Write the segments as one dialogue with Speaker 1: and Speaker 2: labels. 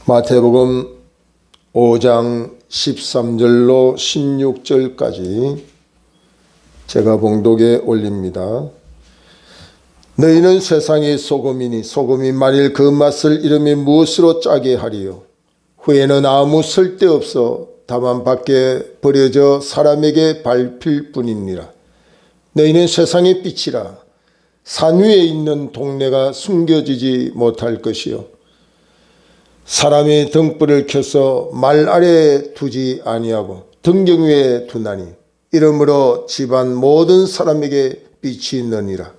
Speaker 1: 마태복음 5장 13절로 16절까지 제가 봉독에 올립니다. 너희는 세상의 소금이니 소금이 만일 그 맛을 잃으면 무엇으로 짜게 하리요? 후에는 아무 쓸데없어 다만 밖에 버려져 사람에게 밟힐 뿐이니라. 너희는 세상의 빛이라. 산 위에 있는 동네가 숨겨지지 못할 것이요 사람이 등불을 켜서 말 아래에 두지 아니하고 등경 위에 두나니 이러므로 집안 모든 사람에게 빛이 있느니라.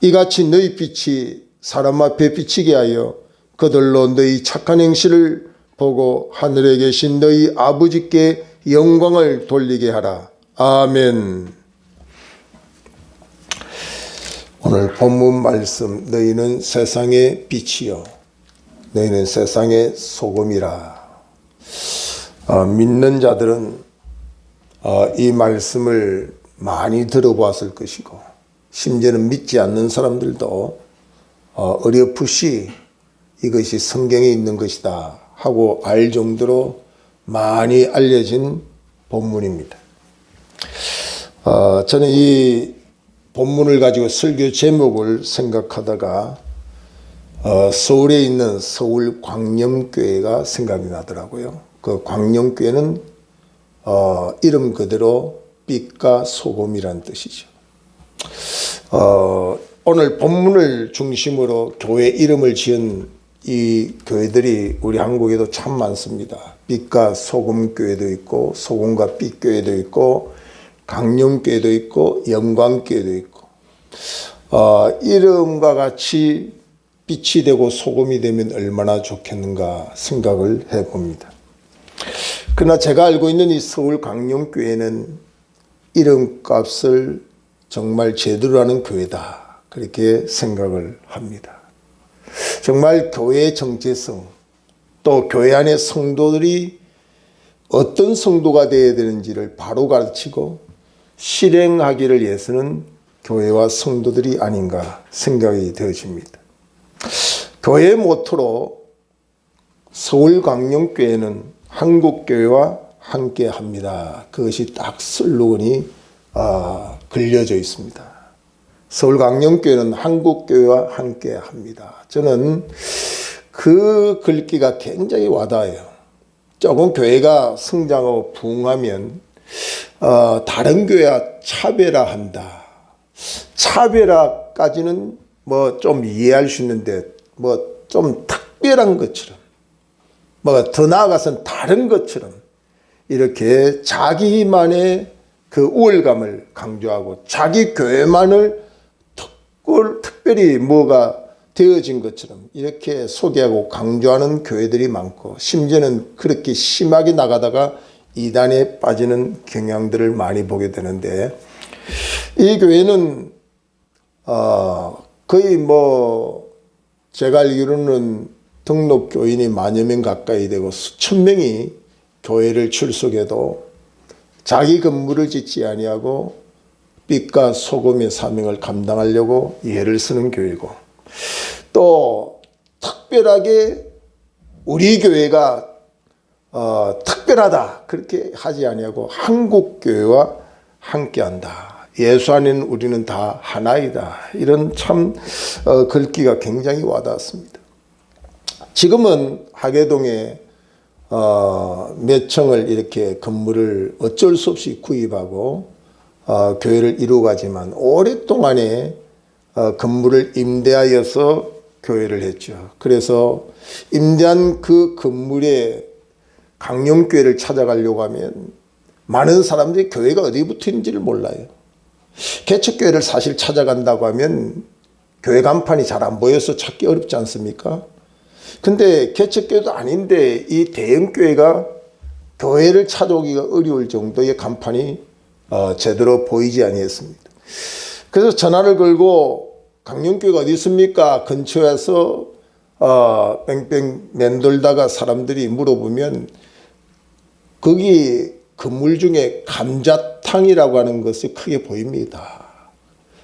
Speaker 1: 이같이 너희 빛이 사람 앞에 비치게 하여 그들로 너희 착한 행실을 보고 하늘에 계신 너희 아버지께 영광을 돌리게 하라. 아멘. 오늘 본문 말씀, 너희는 세상의 빛이요 너희는 세상의 소금이라. 믿는 자들은 이 말씀을 많이 들어보았을 것이고 심지어는 믿지 않는 사람들도 어렴풋이 이것이 성경에 있는 것이다 하고 알 정도로 많이 알려진 본문입니다. 저는 이 본문을 가지고 설교 제목을 생각하다가 서울에 있는 서울광염교회가 생각이 나더라고요. 그 광염교회는 이름 그대로 빛과 소금이란 뜻이죠. 오늘 본문을 중심으로 교회 이름을 지은 이 교회들이 우리 한국에도 참 많습니다. 빛과 소금교회도 있고 소금과 빛교회도 있고 강림교회도 있고 영광교회도 있고 이름과 같이 빛이 되고 소금이 되면 얼마나 좋겠는가 생각을 해봅니다. 그러나 제가 알고 있는 이 서울 강림교회는 이름값을 정말 제대로 하는 교회다 그렇게 생각을 합니다. 정말 교회의 정체성 또 교회 안의 성도들이 어떤 성도가 되어야 되는지를 바로 가르치고 실행하기를 위해서는 교회와 성도들이 아닌가 생각이 되어집니다. 교회의 모토로 서울광림교회는 한국교회와 함께합니다. 그것이 딱 슬로건이 걸려져 있습니다. 서울광림교회는 한국교회와 함께합니다. 저는 그 글귀가 굉장히 와닿아요. 조금 교회가 성장하고 부흥하면 다른 교회와 차별화한다. 차별화까지는 뭐 좀 이해할 수 있는데 뭐 좀 특별한 것처럼 뭐 더 나아가서는 다른 것처럼 이렇게 자기만의 그 우월감을 강조하고 자기 교회만을 특별히 뭐가 되어진 것처럼 이렇게 소개하고 강조하는 교회들이 많고 심지어는 그렇게 심하게 나가다가 이단에 빠지는 경향들을 많이 보게 되는데 이 교회는 거의 뭐 제가 알기로는 등록 교인이 10,000여 명 가까이 되고 수천 명이 교회를 출석해도 자기 건물을 짓지 아니하고 빛과 소금의 사명을 감당하려고 애를 쓰는 교회고 또 특별하게 우리 교회가 특별하다 그렇게 하지 아니하고 한국교회와 함께한다. 예수 안에는 우리는 다 하나이다. 이런 참 글귀가 굉장히 와닿았습니다. 지금은 하계동에 몇 층을 이렇게 건물을 어쩔 수 없이 구입하고 교회를 이루어가지만 오랫동안에 건물을 임대하여서 교회를 했죠. 그래서 임대한 그 건물에 강림교회를 찾아가려고 하면 많은 사람들이 교회가 어디 붙어 있는지를 몰라요. 개척교회를 사실 찾아간다고 하면 교회 간판이 잘 안 보여서 찾기 어렵지 않습니까? 근데 개척교회도 아닌데 이 대형교회가 교회를 찾아오기가 어려울 정도의 간판이 제대로 보이지 아니했습니다. 그래서 전화를 걸고 강림교회가 어디 있습니까? 근처에서 뺑뺑 맴돌다가 사람들이 물어보면 거기 건물 중에 감자탕이라고 하는 것이 크게 보입니다.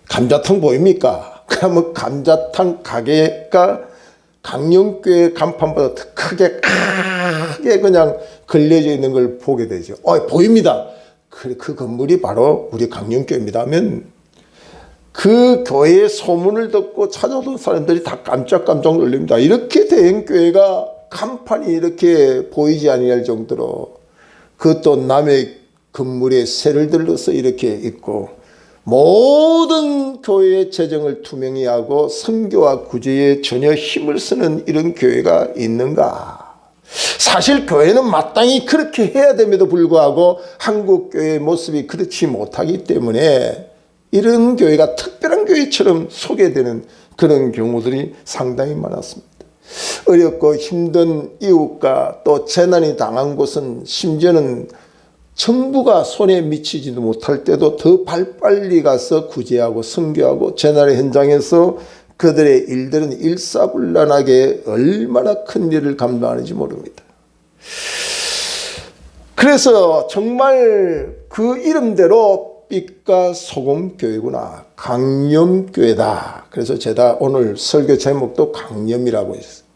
Speaker 1: 감자탕 보입니까? 그러면 감자탕 가게가 강령교회 간판보다 더 크게 그냥 걸려져 있는 걸 보게 되죠. 보입니다. 그 건물이 바로 우리 강령교회입니다 하면 그 교회의 소문을 듣고 찾아오던 사람들이 다 깜짝깜짝 놀랍니다. 이렇게 대형교회가 간판이 이렇게 보이지 아니할 정도로 그것도 남의 건물에 새를 들러서 이렇게 있고 모든 교회의 재정을 투명히 하고 선교와 구제에 전혀 힘을 쓰는 이런 교회가 있는가? 사실 교회는 마땅히 그렇게 해야 됨에도 불구하고 한국 교회의 모습이 그렇지 못하기 때문에 이런 교회가 특별한 교회처럼 소개되는 그런 경우들이 상당히 많았습니다. 어렵고 힘든 이웃과 또 재난이 당한 곳은 심지어는 정부가 손에 미치지도 못할 때도 더 발빨리 가서 구제하고 선교하고 재난의 현장에서 그들의 일들은 일사불란하게 얼마나 큰 일을 감당하는지 모릅니다. 그래서 정말 그 이름대로 빛과 소금 교회구나. 강념교회다. 그래서 제가 오늘 설교 제목도 강념이라고 했어요.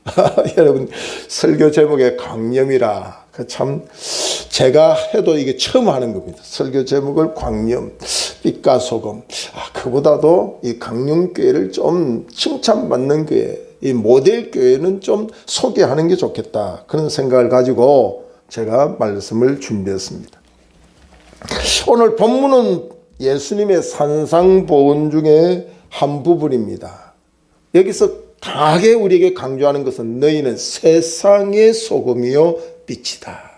Speaker 1: 여러분 설교 제목에 강념이라 참 제가 해도 이게 처음 하는 겁니다. 설교 제목을 강념, 빛과 소금. 그보다도 이 강념교회를 좀 칭찬받는 교회, 이 모델 교회는 좀 소개하는 게 좋겠다. 그런 생각을 가지고 제가 말씀을 준비했습니다. 오늘 본문은 예수님의 산상보훈 중에 한 부분입니다. 여기서 강하게 우리에게 강조하는 것은 너희는 세상의 소금이요 빛이다.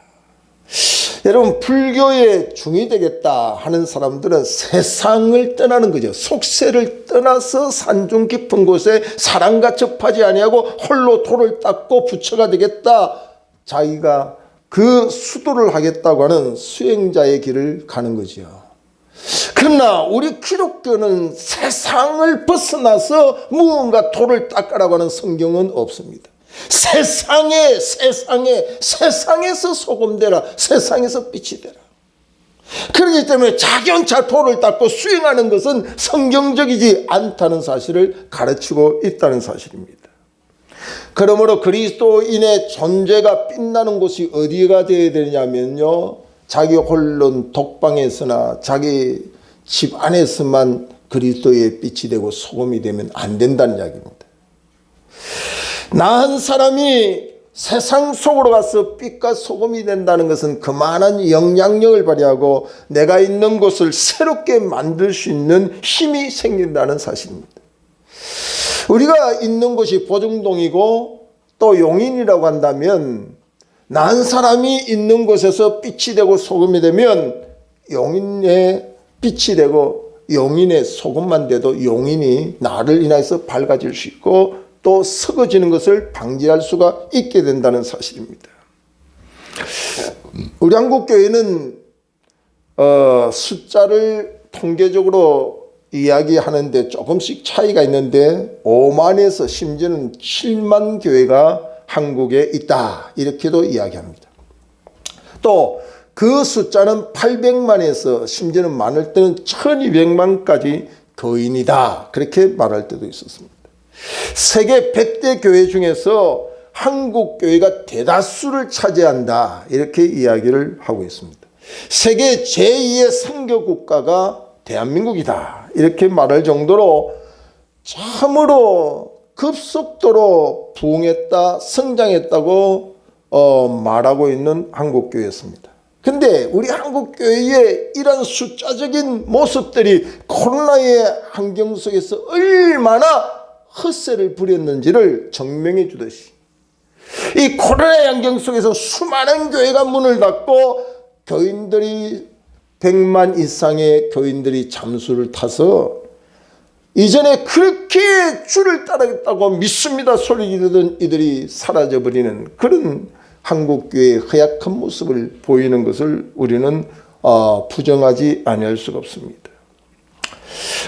Speaker 1: 여러분 불교의 중이 되겠다 하는 사람들은 세상을 떠나는 거죠. 속세를 떠나서 산중 깊은 곳에 사람과 접하지 아니하고 홀로 돌을 닦고 부처가 되겠다. 자기가 그 수도를 하겠다고 하는 수행자의 길을 가는 거죠. 그러나 우리 기독교는 세상을 벗어나서 무언가 돌을 닦으라고 하는 성경은 없습니다. 세상에서 소금 되라. 세상에서 빛이 되라. 그렇기 때문에 자기 혼자 돌을 닦고 수행하는 것은 성경적이지 않다는 사실을 가르치고 있다는 사실입니다. 그러므로 그리스도인의 존재가 빛나는 곳이 어디가 되어야 되냐면요, 자기 홀론 독방에서나 자기 집 안에서만 그리스도의 빛이 되고 소금이 되면 안 된다는 이야기입니다. 나 한 사람이 세상 속으로 가서 빛과 소금이 된다는 것은 그만한 영향력을 발휘하고 내가 있는 곳을 새롭게 만들 수 있는 힘이 생긴다는 사실입니다. 우리가 있는 곳이 보정동이고 또 용인이라고 한다면 나 한 사람이 있는 곳에서 빛이 되고 소금이 되면 용인의 빛이 되고 용인의 소금만 돼도 용인이 나를 인해서 밝아질 수 있고 또 썩어지는 것을 방지할 수가 있게 된다는 사실입니다. 우리 한국교회는 숫자를 통계적으로 이야기하는데 조금씩 차이가 있는데 5만에서 심지어는 7만 교회가 한국에 있다 이렇게도 이야기합니다. 또 그 숫자는 800만에서 심지어는 많을 때는 1200만까지 교인이다 그렇게 말할 때도 있었습니다. 세계 100대 교회 중에서 한국 교회가 대다수를 차지한다 이렇게 이야기를 하고 있습니다. 세계 제2의 선교 국가가 대한민국이다 이렇게 말할 정도로 참으로 급속도로 부흥했다 성장했다고 말하고 있는 한국 교회였습니다. 근데 우리 한국 교회의 이런 숫자적인 모습들이 코로나의 환경 속에서 얼마나 헛세를 부렸는지를 증명해 주듯이 이 코로나의 환경 속에서 수많은 교회가 문을 닫고 교인들이 100만 이상의 교인들이 잠수를 타서 이전에 그렇게 주를 따르겠다고 믿습니다 소리 지르던 이들이 사라져버리는 그런 한국교회의 허약한 모습을 보이는 것을 우리는 부정하지 아니할 수가 없습니다.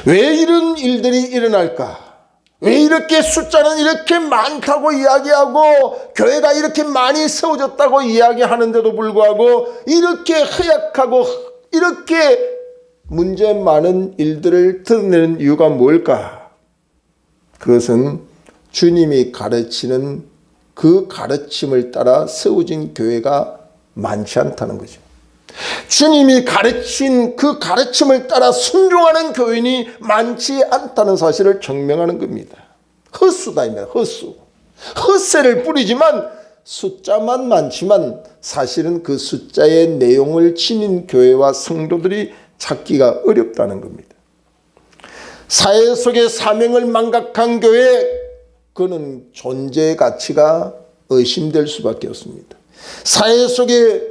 Speaker 1: 왜 이런 일들이 일어날까? 왜 이렇게 숫자는 이렇게 많다고 이야기하고 교회가 이렇게 많이 세워졌다고 이야기하는데도 불구하고 이렇게 허약하고 이렇게 문제 많은 일들을 드러내는 이유가 뭘까? 그것은 주님이 가르치는 그 가르침을 따라 세워진 교회가 많지 않다는 거죠. 주님이 가르친 그 가르침을 따라 순종하는 교인이 많지 않다는 사실을 증명하는 겁니다. 헛수다입니다. 헛수. 헛새를 뿌리지만 숫자만 많지만 사실은 그 숫자의 내용을 지닌 교회와 성도들이 찾기가 어렵다는 겁니다. 사회 속의 사명을 망각한 교회, 그는 존재의 가치가 의심될 수밖에 없습니다. 사회 속에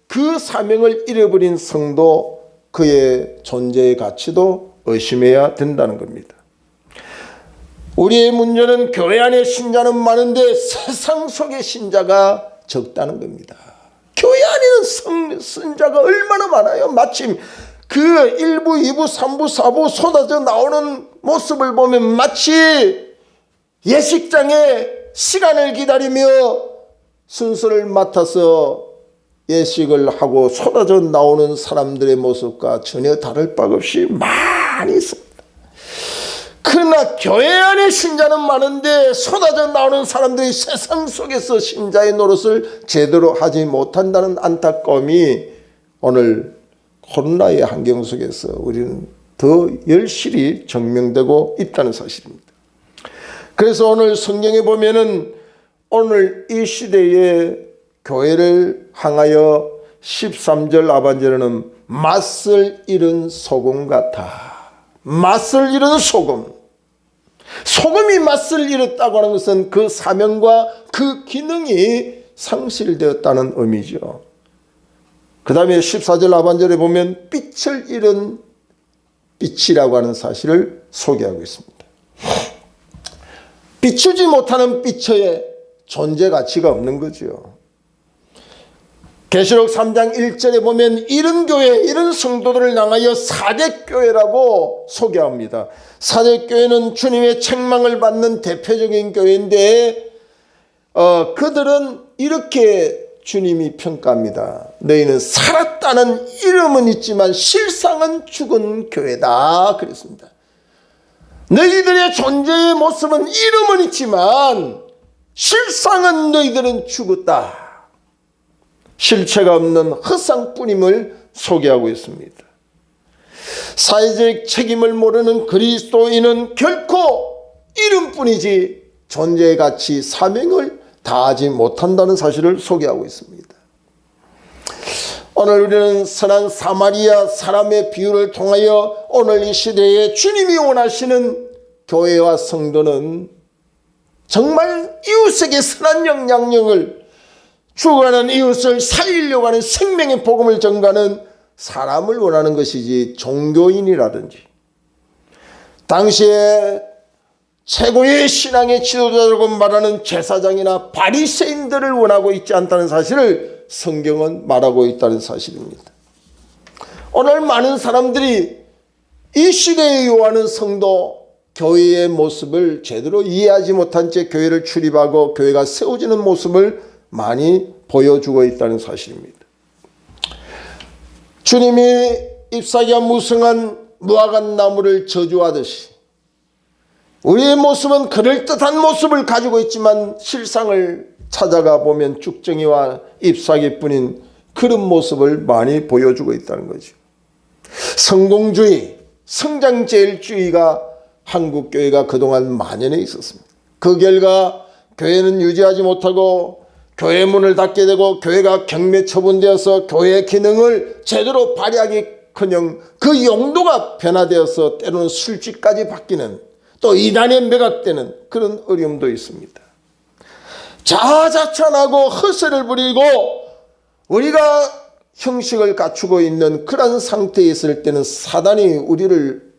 Speaker 1: 그 사명을 잃어버린 성도, 그의 존재의 가치도 의심해야 된다는 겁니다. 우리의 문제는 교회 안에 신자는 많은데 세상 속의 신자가 적다는 겁니다. 교회 안에는 신자가 얼마나 많아요. 마침 그 1부, 2부, 3부, 4부 쏟아져 나오는 모습을 보면 마치 예식장에 시간을 기다리며 순서를 맡아서 예식을 하고 쏟아져 나오는 사람들의 모습과 전혀 다를 바 없이 많이 있습니다. 그러나 교회 안에 신자는 많은데 쏟아져 나오는 사람들이 세상 속에서 신자의 노릇을 제대로 하지 못한다는 안타까움이 오늘 코로나의 환경 속에서 우리는 더 열실히 증명되고 있다는 사실입니다. 그래서 오늘 성경에 보면은 오늘 이 시대에 교회를 향하여 13절 하반절에는 맛을 잃은 소금 같아. 맛을 잃은 소금. 소금이 맛을 잃었다고 하는 것은 그 사명과 그 기능이 상실되었다는 의미죠. 그 다음에 14절 하반절에 보면 빛을 잃은 빛이라고 하는 사실을 소개하고 있습니다. 비추지 못하는 빛의 존재 가치가 없는 거죠. 계시록 3장 1절에 보면 이런 교회, 이런 성도들을 향하여 사대교회라고 소개합니다. 사대교회는 주님의 책망을 받는 대표적인 교회인데 그들은 이렇게 주님이 평가합니다. 너희는 살았다는 이름은 있지만 실상은 죽은 교회다 그랬습니다. 너희들의 존재의 모습은 이름은 있지만 실상은 너희들은 죽었다. 실체가 없는 헛상뿐임을 소개하고 있습니다. 사회적 책임을 모르는 그리스도인은 결코 이름뿐이지 존재의 가치, 사명을 다하지 못한다는 사실을 소개하고 있습니다. 오늘 우리는 선한 사마리아 사람의 비유를 통하여 오늘 이 시대에 주님이 원하시는 교회와 성도는 정말 이웃에게 선한 영향력을 죽어가는 이웃을 살리려고 하는 생명의 복음을 전가하는 사람을 원하는 것이지 종교인이라든지 당시에 최고의 신앙의 지도자라고 말하는 제사장이나 바리새인들을 원하고 있지 않다는 사실을 성경은 말하고 있다는 사실입니다. 오늘 많은 사람들이 이 시대에 요하는 성도, 교회의 모습을 제대로 이해하지 못한 채 교회를 출입하고 교회가 세워지는 모습을 많이 보여주고 있다는 사실입니다. 주님이 잎사귀와 무성한 무화과 나무를 저주하듯이 우리의 모습은 그럴듯한 모습을 가지고 있지만 실상을 찾아가 보면 쭉정이와 잎사귀뿐인 그런 모습을 많이 보여주고 있다는 거죠. 성공주의, 성장제일주의가 한국교회가 그동안 만연해 있었습니다. 그 결과 교회는 유지하지 못하고 교회 문을 닫게 되고 교회가 경매 처분되어서 교회의 기능을 제대로 발휘하기커녕 그 용도가 변화되어서 때로는 술집까지 바뀌는 또 이단에 매각되는 그런 어려움도 있습니다. 자아자찬하고 허세를 부리고 우리가 형식을 갖추고 있는 그런 상태에 있을 때는 사단이 우리를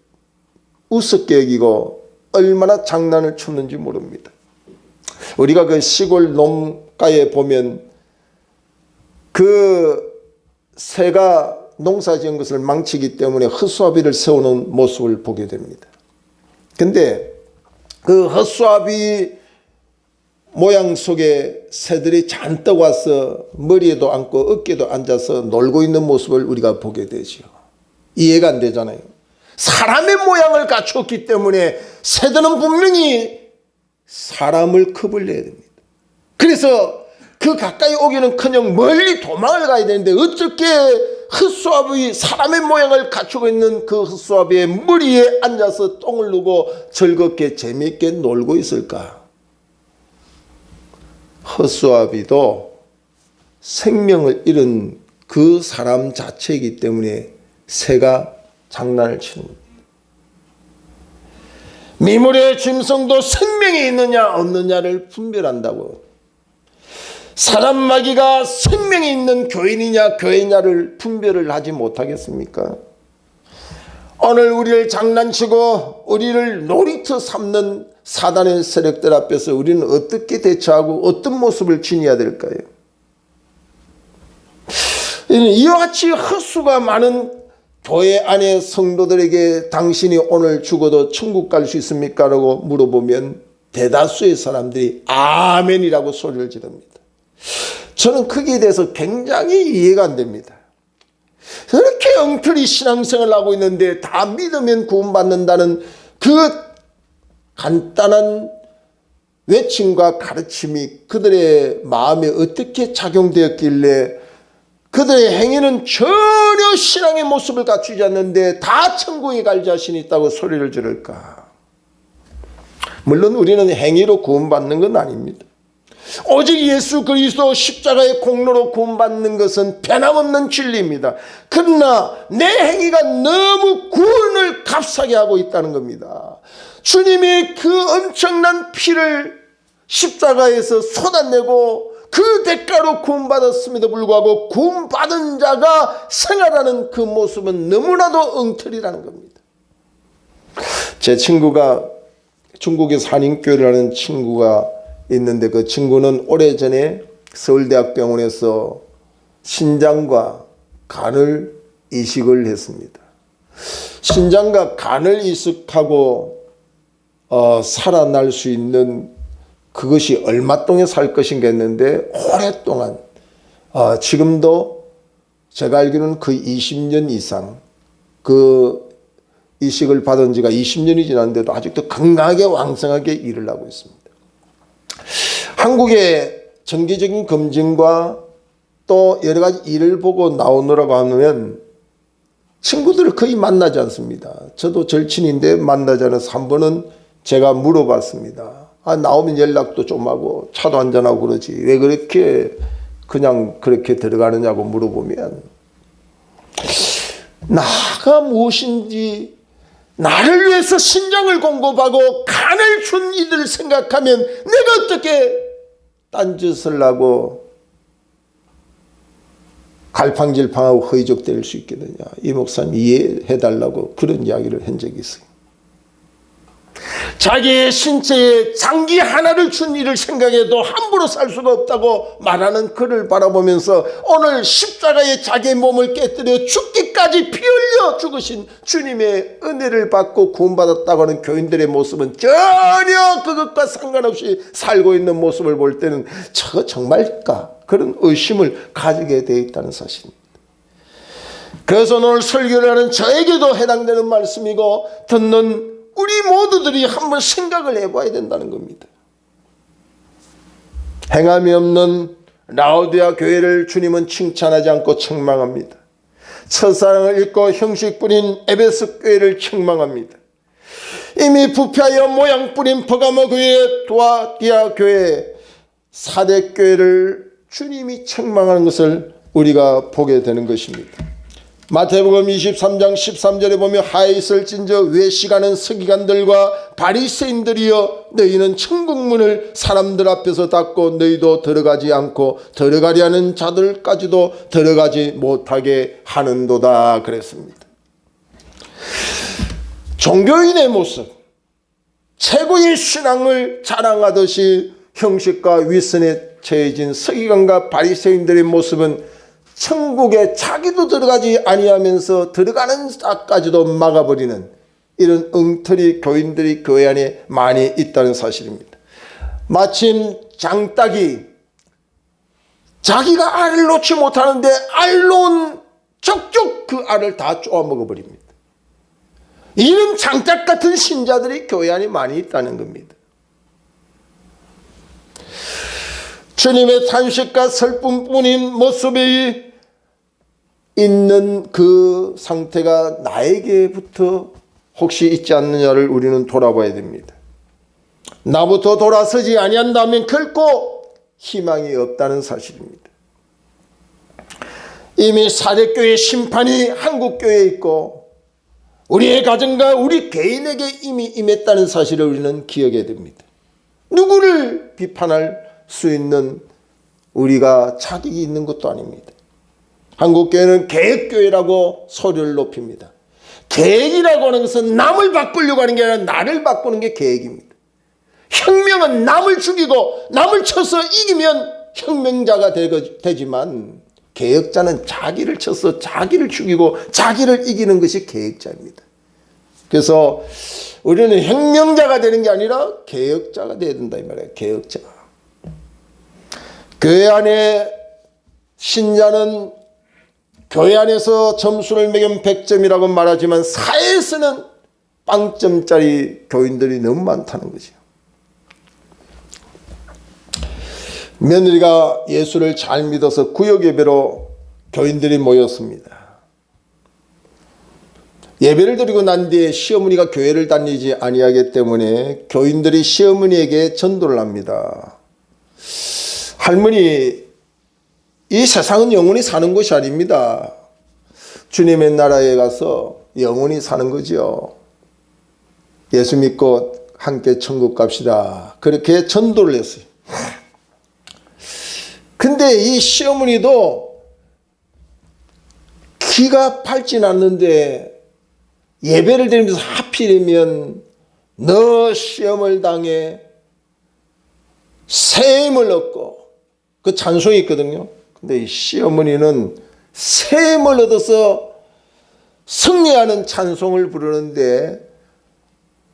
Speaker 1: 우습게 여기고 얼마나 장난을 쳤는지 모릅니다. 우리가 그 시골 농가에 보면 그 새가 농사 지은 것을 망치기 때문에 헛수아비를 세우는 모습을 보게 됩니다. 근데 그 헛수아비 모양 속에 새들이 잔뜩 와서 머리에도 앉고 어깨도 앉아서 놀고 있는 모습을 우리가 보게 되죠. 이해가 안 되잖아요. 사람의 모양을 갖췄기 때문에 새들은 분명히 사람을 겁을 내야 됩니다. 그래서 그 가까이 오기는커녕 멀리 도망을 가야 되는데 어떻게 흑수아비 사람의 모양을 갖추고 있는 그 흑수아비의 머리에 앉아서 똥을 누고 즐겁게 재미있게 놀고 있을까? 흑수아비도 생명을 잃은 그 사람 자체이기 때문에 새가 장난을 치는 겁니다. 미물의 짐승도 생명이 있느냐 없느냐를 분별한다고. 사람 마귀가 생명이 있는 교인이냐 교회냐를 분별을 하지 못하겠습니까? 오늘 우리를 장난치고 우리를 놀이터 삼는 사단의 세력들 앞에서 우리는 어떻게 대처하고 어떤 모습을 지녀야 될까요? 이와 같이 헛수가 많은 교회 안의 성도들에게 당신이 오늘 죽어도 천국 갈 수 있습니까? 라고 물어보면 대다수의 사람들이 아멘이라고 소리를 지릅니다. 저는 거기에 대해서 굉장히 이해가 안 됩니다. 저렇게 엉터리 신앙생활을 하고 있는데 다 믿으면 구원받는다는 그 간단한 외침과 가르침이 그들의 마음에 어떻게 작용되었길래 그들의 행위는 전혀 신앙의 모습을 갖추지 않는데 다 천국에 갈 자신이 있다고 소리를 지를까? 물론 우리는 행위로 구원받는 건 아닙니다. 오직 예수 그리스도 십자가의 공로로 구원받는 것은 변함없는 진리입니다. 그러나 내 행위가 너무 구원을 값싸게 하고 있다는 겁니다. 주님이 그 엄청난 피를 십자가에서 쏟아내고 그 대가로 구원받았음에도 불구하고 구원받은 자가 생활하는 그 모습은 너무나도 엉터리라는 겁니다. 제 친구가 중국에서 한인교회를 하는 친구가 있는데 그 친구는 오래전에 서울대학병원에서 신장과 간을 이식을 했습니다. 신장과 간을 이식하고 살아날 수 있는 그것이 얼마 동안 살 것인가 했는데 오랫동안 지금도 제가 알기로는 거의 20년 이상 그 이식을 받은 지가 20년이 지났는데도 아직도 건강하게 왕성하게 일을 하고 있습니다. 한국의 정기적인 검진과 또 여러 가지 일을 보고 나오느라고 하면 친구들을 거의 만나지 않습니다. 저도 절친인데 만나지 않아서 한 번은 제가 물어봤습니다. 나오면 연락도 좀 하고 차도 한잔하고 그러지 왜 그렇게 그냥 그렇게 들어가느냐고 물어보면 나가 무엇인지 나를 위해서 신장을 공급하고 간을 준 이들을 생각하면 내가 어떻게 딴짓을 하고 갈팡질팡하고 허위적될 수 있겠느냐. 이 목사님 이해해달라고 그런 이야기를 한 적이 있어요. 자기의 신체에 장기 하나를 준 이를 생각해도 함부로 살 수가 없다고 말하는 그를 바라보면서 오늘 십자가에 자기의 몸을 깨뜨려 죽기까지 피 흘려 죽으신 주님의 은혜를 받고 구원받았다고 하는 교인들의 모습은 전혀 그것과 상관없이 살고 있는 모습을 볼 때는 저거 정말일까? 그런 의심을 가지게 되어 있다는 사실입니다. 그래서 오늘 설교를 하는 저에게도 해당되는 말씀이고 듣는 우리 모두들이 한번 생각을 해봐야 된다는 겁니다. 행함이 없는 라오디아 교회를 주님은 칭찬하지 않고 책망합니다. 첫사랑을 잃고 형식 뿌린 에베소 교회를 책망합니다. 이미 부패하여 모양 뿌린 버가모 교회, 두아디아 교회, 사대 교회를 주님이 책망하는 것을 우리가 보게 되는 것입니다. 마태복음 23장 13절에 보면 하에 있을진저 외식하는 서기관들과 바리새인들이여 너희는 천국문을 사람들 앞에서 닫고 너희도 들어가지 않고 들어가려 하는 자들까지도 들어가지 못하게 하는도다 그랬습니다. 종교인의 모습, 최고의 신앙을 자랑하듯이 형식과 위선에 처해진 서기관과 바리새인들의 모습은 천국에 자기도 들어가지 아니하면서 들어가는 자까지도 막아버리는 이런 엉터리 교인들이 교회 안에 많이 있다는 사실입니다. 마침 장닭이 자기가 알을 놓지 못하는데 알 놓은 족족 그 알을 다 쪼아 먹어버립니다. 이런 장닭 같은 신자들이 교회 안에 많이 있다는 겁니다. 주님의 탄식과 슬픔뿐인 모습이 있는 그 상태가 나에게부터 혹시 있지 않느냐를 우리는 돌아봐야 됩니다. 나부터 돌아서지 아니한다면 결코 희망이 없다는 사실입니다. 이미 사대교회 심판이 한국교회에 있고 우리의 가정과 우리 개인에게 이미 임했다는 사실을 우리는 기억해야 됩니다. 누구를 비판할 수 있는 우리가 자격이 있는 것도 아닙니다. 한국교회는 개혁교회라고 소리를 높입니다. 개혁이라고 하는 것은 남을 바꾸려고 하는 게 아니라 나를 바꾸는 게 개혁입니다. 혁명은 남을 죽이고 남을 쳐서 이기면 혁명자가 되지만 개혁자는 자기를 쳐서 자기를 죽이고 자기를 이기는 것이 개혁자입니다. 그래서 우리는 혁명자가 되는 게 아니라 개혁자가 되어야 된다 이 말이에요. 개혁자. 교회 안에 신자는 교회 안에서 점수를 매기면 100점이라고 말하지만 사회에서는 빵점짜리 교인들이 너무 많다는 거죠. 며느리가 예수를 잘 믿어서 구역 예배로 교인들이 모였습니다. 예배를 드리고 난 뒤에 시어머니가 교회를 다니지 아니하기 때문에 교인들이 시어머니에게 전도를 합니다. 할머니, 이 세상은 영원히 사는 곳이 아닙니다. 주님의 나라에 가서 영원히 사는 거죠. 예수 믿고 함께 천국 갑시다. 그렇게 전도를 했어요. 근데 이 시어머니도 기가 밝진 않는데 예배를 드리면서 하필이면 너 시험을 당해 세임을 얻고 그 찬송이 있거든요. 근데 이 시어머니는 세임을 얻어서 승리하는 찬송을 부르는데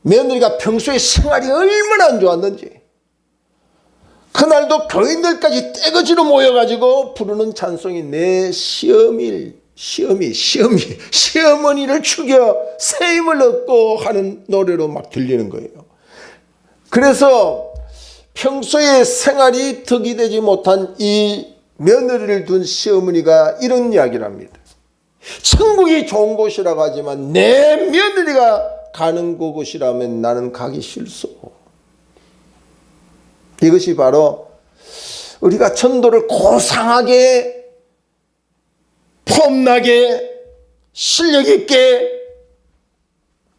Speaker 1: 며느리가 평소에 생활이 얼마나 안 좋았는지 그날도 교인들까지 떼거지로 모여가지고 부르는 찬송이 내 시어머니를 죽여 세임을 얻고 하는 노래로 막 들리는 거예요. 그래서 평소에 생활이 덕이 되지 못한 이 며느리를 둔 시어머니가 이런 이야기를 합니다. 천국이 좋은 곳이라고 하지만 내 며느리가 가는 그곳이라면 나는 가기 싫소. 이것이 바로 우리가 전도를 고상하게 폼나게 실력 있게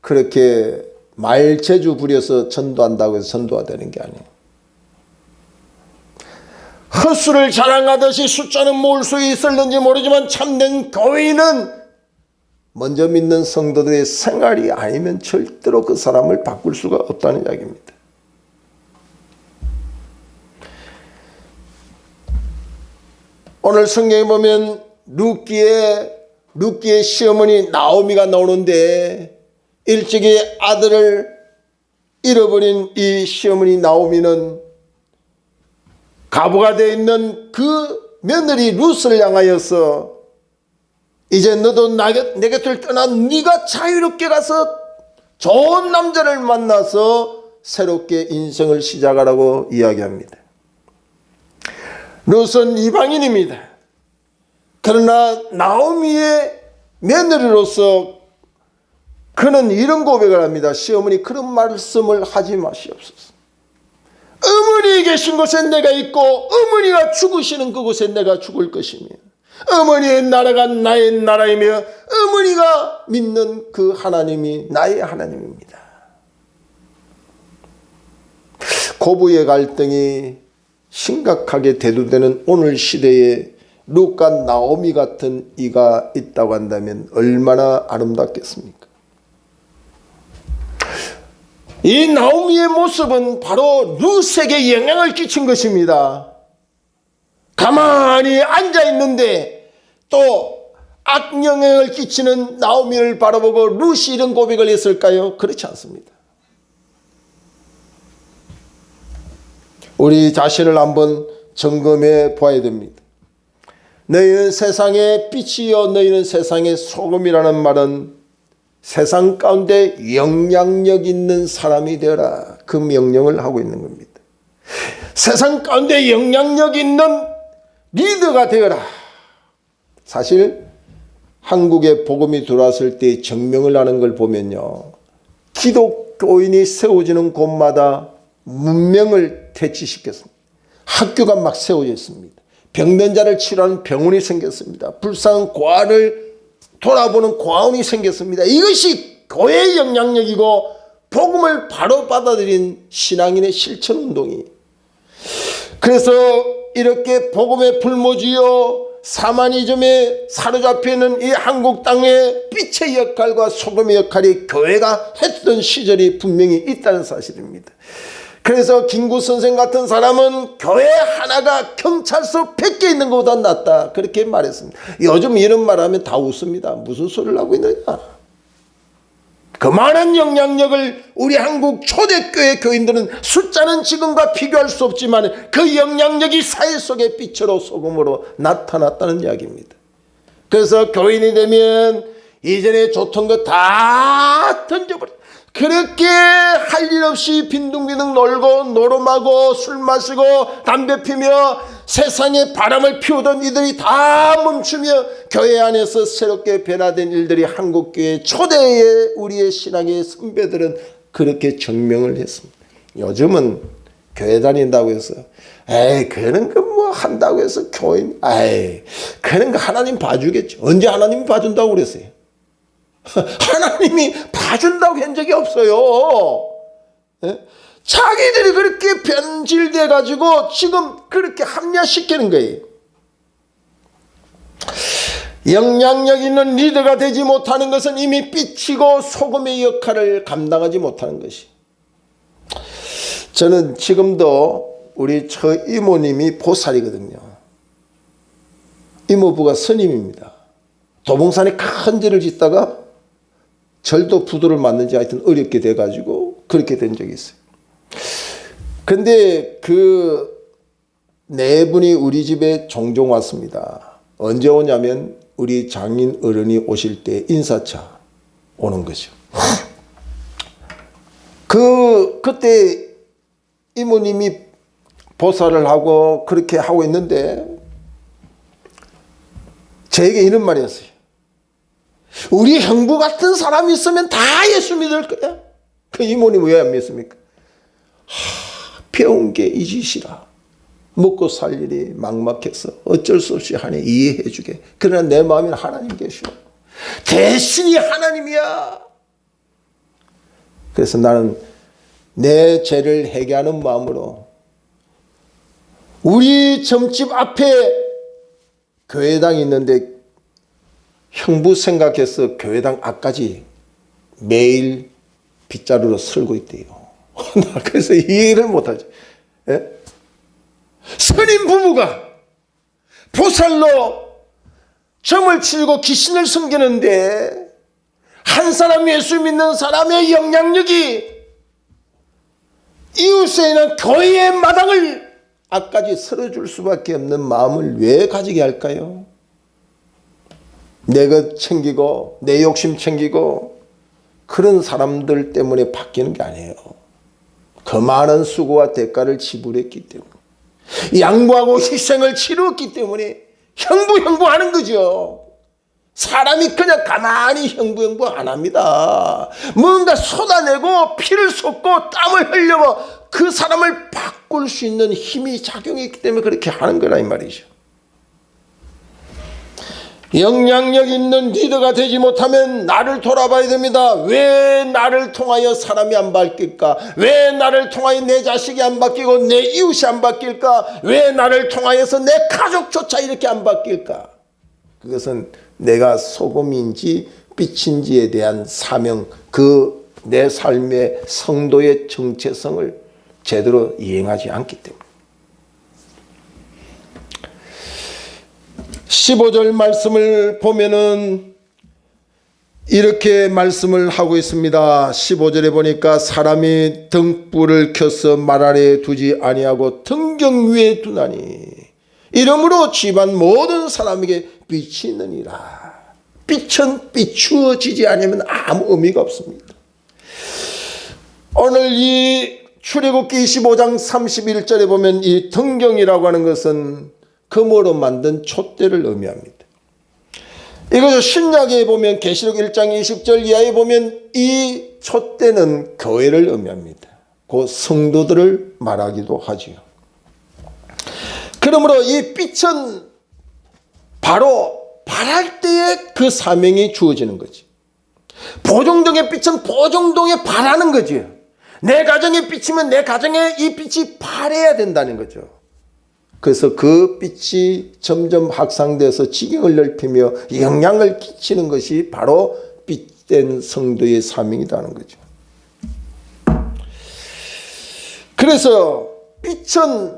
Speaker 1: 그렇게 말재주 부려서 전도한다고 해서 전도가 되는 게 아니에요. 헛수를 자랑하듯이 숫자는 모을 수 있을는지 모르지만 참된 교인은 먼저 믿는 성도들의 생활이 아니면 절대로 그 사람을 바꿀 수가 없다는 이야기입니다. 오늘 성경에 보면 룻기의 시어머니 나오미가 나오는데 일찍이 아들을 잃어버린 이 시어머니 나오미는 가부가 되어 있는 그 며느리 룻을 향하여서 이제 너도 내 곁을 떠나 네가 자유롭게 가서 좋은 남자를 만나서 새롭게 인생을 시작하라고 이야기합니다. 룻은 이방인입니다. 그러나 나오미의 며느리로서 그는 이런 고백을 합니다. 시어머니 그런 말씀을 하지 마시옵소서. 어머니 계신 곳에 내가 있고 어머니가 죽으시는 그곳에 내가 죽을 것이며 어머니의 나라가 나의 나라이며 어머니가 믿는 그 하나님이 나의 하나님입니다. 고부의 갈등이 심각하게 대두되는 오늘 시대에 룻과 나오미 같은 이가 있다고 한다면 얼마나 아름답겠습니까? 이 나오미의 모습은 바로 룻에게 영향을 끼친 것입니다. 가만히 앉아있는데 또 악영향을 끼치는 나오미를 바라보고 룻이 이런 고백을 했을까요? 그렇지 않습니다. 우리 자신을 한번 점검해 보아야 됩니다. 너희는 세상의 빛이요 너희는 세상의 소금이라는 말은 세상 가운데 영향력 있는 사람이 되어라. 그 명령을 하고 있는 겁니다. 세상 가운데 영향력 있는 리더가 되어라. 사실 한국에 복음이 들어왔을 때 정명을 하는 걸 보면요, 기독교인이 세워지는 곳마다 문명을 퇴치시켰습니다. 학교가 막 세워졌습니다. 병면자를 치료하는 병원이 생겼습니다. 불쌍한 고아를 돌아보는 고아원이 생겼습니다. 이것이 교회의 영향력이고 복음을 바로 받아들인 신앙인의 실천운동이. 그래서 이렇게 복음의 불모지요 사마니즘에 사로잡혀 있는 이 한국 땅의 빛의 역할과 소금의 역할이 교회가 했던 시절이 분명히 있다는 사실입니다. 그래서 김구 선생 같은 사람은 교회 하나가 경찰서 100개 있는 것보다 낫다, 그렇게 말했습니다. 요즘 이런 말하면 다 웃습니다. 무슨 소리를 하고 있느냐. 그 많은 영향력을 우리 한국 초대교회 교인들은 숫자는 지금과 비교할 수 없지만 그 영향력이 사회 속의 빛으로 소금으로 나타났다는 이야기입니다. 그래서 교인이 되면 이전에 좋던 거 다 던져버려. 그렇게 할 일 없이 빈둥빈둥 놀고 노름하고 술 마시고 담배 피며 세상에 바람을 피우던 이들이 다 멈추며 교회 안에서 새롭게 변화된 일들이 한국교회 초대의 우리의 신앙의 선배들은 그렇게 증명을 했습니다. 요즘은 교회 다닌다고 해서 에이 그런 거 뭐 한다고 해서 교인 그런 거 하나님 봐주겠죠. 언제 하나님이 봐준다고 그랬어요? 하나님이 봐준다고 한 적이 없어요. 자기들이 그렇게 변질돼 가지고 지금 그렇게 합리화시키는 거예요. 영향력 있는 리더가 되지 못하는 것은 이미 삐치고 소금의 역할을 감당하지 못하는 것이. 저는 지금도 우리 저 이모님이 보살이거든요. 이모부가 스님입니다. 도봉산에 큰 절을 짓다가 절도 부도를 맞는지 하여튼 어렵게 돼가지고 그렇게 된 적이 있어요. 근데 그 네 분이 우리 집에 종종 왔습니다. 언제 오냐면 우리 장인 어른이 오실 때 인사차 오는 거죠. 그때 이모님이 보살을 하고 그렇게 하고 있는데 저에게 이런 말이었어요. 우리 형부 같은 사람이 있으면 다 예수 믿을 거야. 그 이모님 왜 안 믿습니까? 배운 게 이 짓이라. 먹고 살 일이 막막해서 어쩔 수 없이 하네. 이해해 주게. 그러나 내 마음에는 하나님 계시오. 대신이 하나님이야. 그래서 나는 내 죄를 회개하는 마음으로 우리 점집 앞에 교회당이 있는데 형부 생각해서 교회당 앞까지 매일 빗자루로 쓸고 있대요. 나 그래서 이해를 못하지. 예? 스님 부부가 보살로 점을 치고 귀신을 숨기는데 한 사람 예수 믿는 사람의 영향력이 이웃에 있는 교회의 마당을 앞까지 쓸어줄 수밖에 없는 마음을 왜 가지게 할까요? 내 것 챙기고 내 욕심 챙기고 그런 사람들 때문에 바뀌는 게 아니에요. 그 많은 수고와 대가를 지불했기 때문에 양보하고 희생을 치렀기 때문에 형부하는 거죠. 사람이 그냥 가만히 형부 안 합니다. 뭔가 쏟아내고 피를 쏟고 땀을 흘려고 그 사람을 바꿀 수 있는 힘이 작용했기 때문에 그렇게 하는 거라 이 말이죠. 영향력 있는 리더가 되지 못하면 나를 돌아봐야 됩니다. 왜 나를 통하여 사람이 안 바뀔까? 왜 나를 통하여 내 자식이 안 바뀌고 내 이웃이 안 바뀔까? 왜 나를 통하여서 내 가족조차 이렇게 안 바뀔까? 그것은 내가 소금인지 빛인지에 대한 사명, 그 내 삶의 성도의 정체성을 제대로 이행하지 않기 때문에. 15절 말씀을 보면은 이렇게 말씀을 하고 있습니다. 15절에 보니까 사람이 등불을 켜서 말 아래에 두지 아니하고 등경 위에 두나니 이러므로 집안 모든 사람에게 빛이 있느니라. 빛은 비추어지지 않으면 아무 의미가 없습니다. 오늘 이 출애굽기 25장 31절에 보면 이 등경이라고 하는 것은 금으로 만든 촛대를 의미합니다. 이것을 신약에 보면 계시록 1장 20절 이하에 보면 이 촛대는 교회를 의미합니다. 그 성도들을 말하기도 하지요. 그러므로 이 빛은 바로 발할 때에 그 사명이 주어지는 거지. 보정동의 빛은 보정동에 발하는 거지. 내 가정에 비치면 내 가정에 이 빛이 발해야 된다는 거죠. 그래서 그 빛이 점점 확산돼서 지경을 넓히며 영향을 끼치는 것이 바로 빛된 성도의 사명이라는 거죠. 그래서 빛은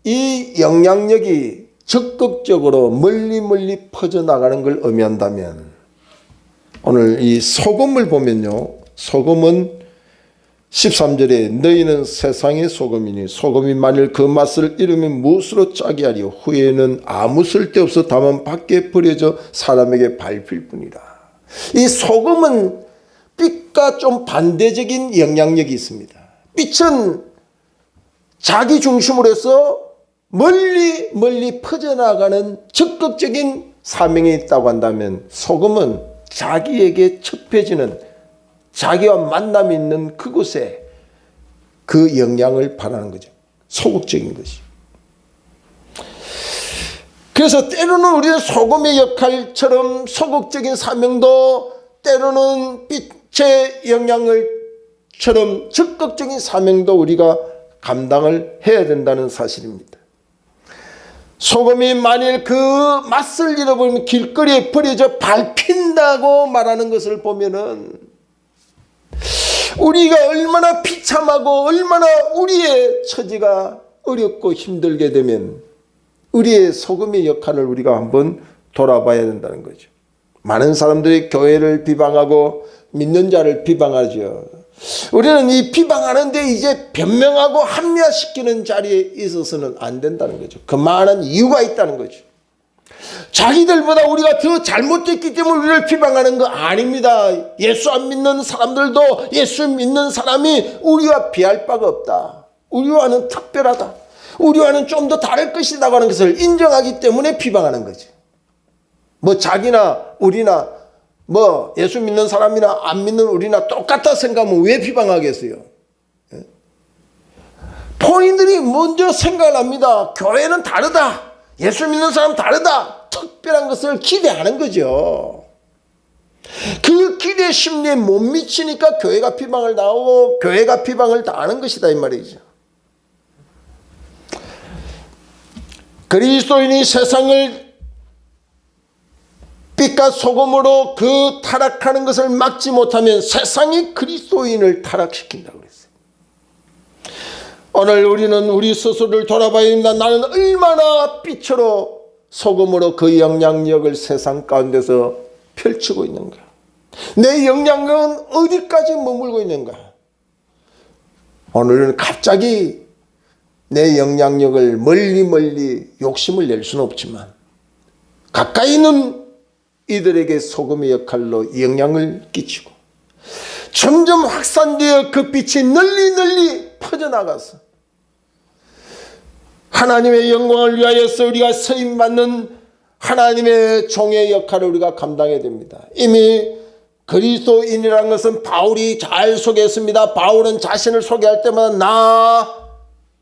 Speaker 1: 이 영향력이 적극적으로 멀리 퍼져나가는 걸 의미한다면, 오늘 이 소금을 보면요, 소금은 13절에 너희는 세상의 소금이니 소금이 만일 그 맛을 잃으면 무엇으로 짜게 하리요. 후에는 아무 쓸데없어 다만 밖에 버려져 사람에게 밟힐 뿐이라. 이 소금은 빛과 좀 반대적인 영향력이 있습니다. 빛은 자기 중심으로 해서 멀리 퍼져나가는 적극적인 사명이 있다고 한다면, 소금은 자기에게 첩해지는, 자기와 만남이 있는 그곳에 그 영향을 발하는 거죠. 소극적인 것이. 그래서 때로는 우리는 소금의 역할처럼 소극적인 사명도, 때로는 빛의 영향을처럼 적극적인 사명도 우리가 감당을 해야 된다는 사실입니다. 소금이 만일 그 맛을 잃어버리면 길거리에 버려져 밟힌다고 말하는 것을 보면은, 우리가 얼마나 비참하고 얼마나 우리의 처지가 어렵고 힘들게 되면 우리의 소금의 역할을 우리가 한번 돌아봐야 된다는 거죠. 많은 사람들이 교회를 비방하고 믿는 자를 비방하죠. 우리는 이 비방하는데 이제 변명하고 합리화시키는 자리에 있어서는 안 된다는 거죠. 그 많은 이유가 있다는 거죠. 자기들보다 우리가 더 잘못됐기 때문에 우리를 비방하는 거 아닙니다. 예수 안 믿는 사람들도 예수 믿는 사람이 우리와 비할 바가 없다. 우리와는 특별하다. 우리와는 좀 더 다를 것이라고 하는 것을 인정하기 때문에 비방하는 거지. 뭐 자기나 우리나 뭐 예수 믿는 사람이나 안 믿는 우리나 똑같다 생각하면 왜 비방하겠어요? 본인들이 먼저 생각을 합니다. 교회는 다르다. 예수 믿는 사람 다르다. 특별한 것을 기대하는 거죠. 그 기대 심리에 못 미치니까 교회가 비방을 당하고 교회가 비방을 당하는 것이다 이 말이죠. 그리스도인이 세상을 빛과 소금으로 그 타락하는 것을 막지 못하면 세상이 그리스도인을 타락시킨다고 그랬어요. 오늘 우리는 우리 스스로를 돌아봐야 됩니다. 나는 얼마나 빛으로 소금으로 그 영향력을 세상 가운데서 펼치고 있는가. 내 영향력은 어디까지 머물고 있는가. 오늘은 갑자기 내 영향력을 멀리 욕심을 낼 수는 없지만 가까이 있는 이들에게 소금의 역할로 영향을 끼치고 점점 확산되어 그 빛이 널리 퍼져나가서 하나님의 영광을 위하여서 우리가 쓰임받는 하나님의 종의 역할을 우리가 감당해야 됩니다. 이미 그리스도인이라는 것은 바울이 잘 소개했습니다. 바울은 자신을 소개할 때마다 나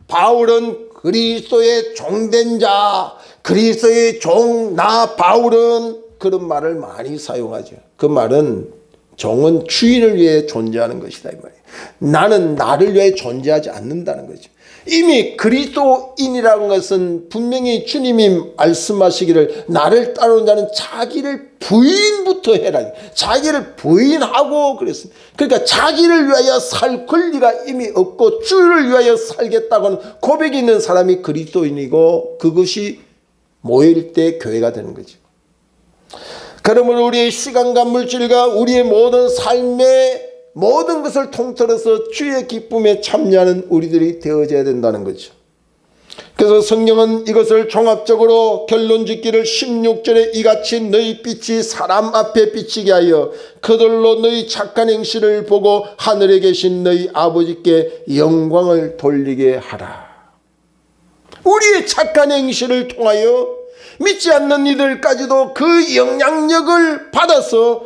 Speaker 1: 바울은 그리스도의 종된 자, 그리스도의 종, 나 바울은 그런 말을 많이 사용하죠. 그 말은 종은 주인을 위해 존재하는 것이다 이 말이에요. 나는 나를 위해 존재하지 않는다는 거죠. 이미 그리스도인이라는 것은 분명히 주님이 말씀하시기를 나를 따르는 자는 자기를 부인부터 해라. 자기를 부인하고 그랬습니다. 그러니까 자기를 위하여 살 권리가 이미 없고 주를 위하여 살겠다고는 고백이 있는 사람이 그리스도인이고 그것이 모일 때 교회가 되는 거죠. 그러므로 우리의 시간과 물질과 우리의 모든 삶의 모든 것을 통틀어서 주의 기쁨에 참여하는 우리들이 되어져야 된다는 거죠. 그래서 성경은 이것을 종합적으로 결론 짓기를 16절에 이같이 너희 빛이 사람 앞에 비치게 하여 그들로 너희 착한 행실을 보고 하늘에 계신 너희 아버지께 영광을 돌리게 하라. 우리의 착한 행실을 통하여 믿지 않는 이들까지도 그 영향력을 받아서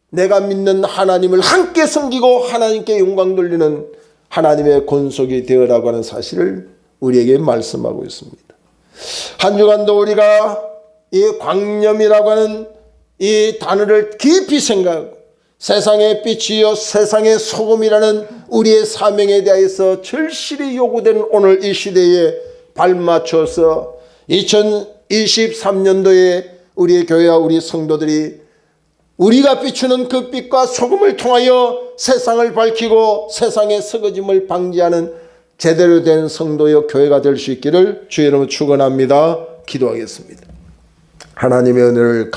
Speaker 1: 내가 믿는 하나님을 함께 섬기고 하나님께 영광 돌리는 하나님의 권속이 되어라고 하는 사실을 우리에게 말씀하고 있습니다. 한 주간도 우리가 이 광념이라고 하는 이 단어를 깊이 생각하고 세상의 빛이요 세상의 소금이라는 우리의 사명에 대해서 절실히 요구되는 오늘 이 시대에 발맞춰서 2023년도에 우리의 교회와 우리 성도들이 우리가 비추는 그 빛과 소금을 통하여 세상을 밝히고 세상의 썩어짐을 방지하는 제대로 된 성도여 교회가 될 수 있기를 주의 이름으로 축원합니다. 기도하겠습니다. 하나님의 은혜를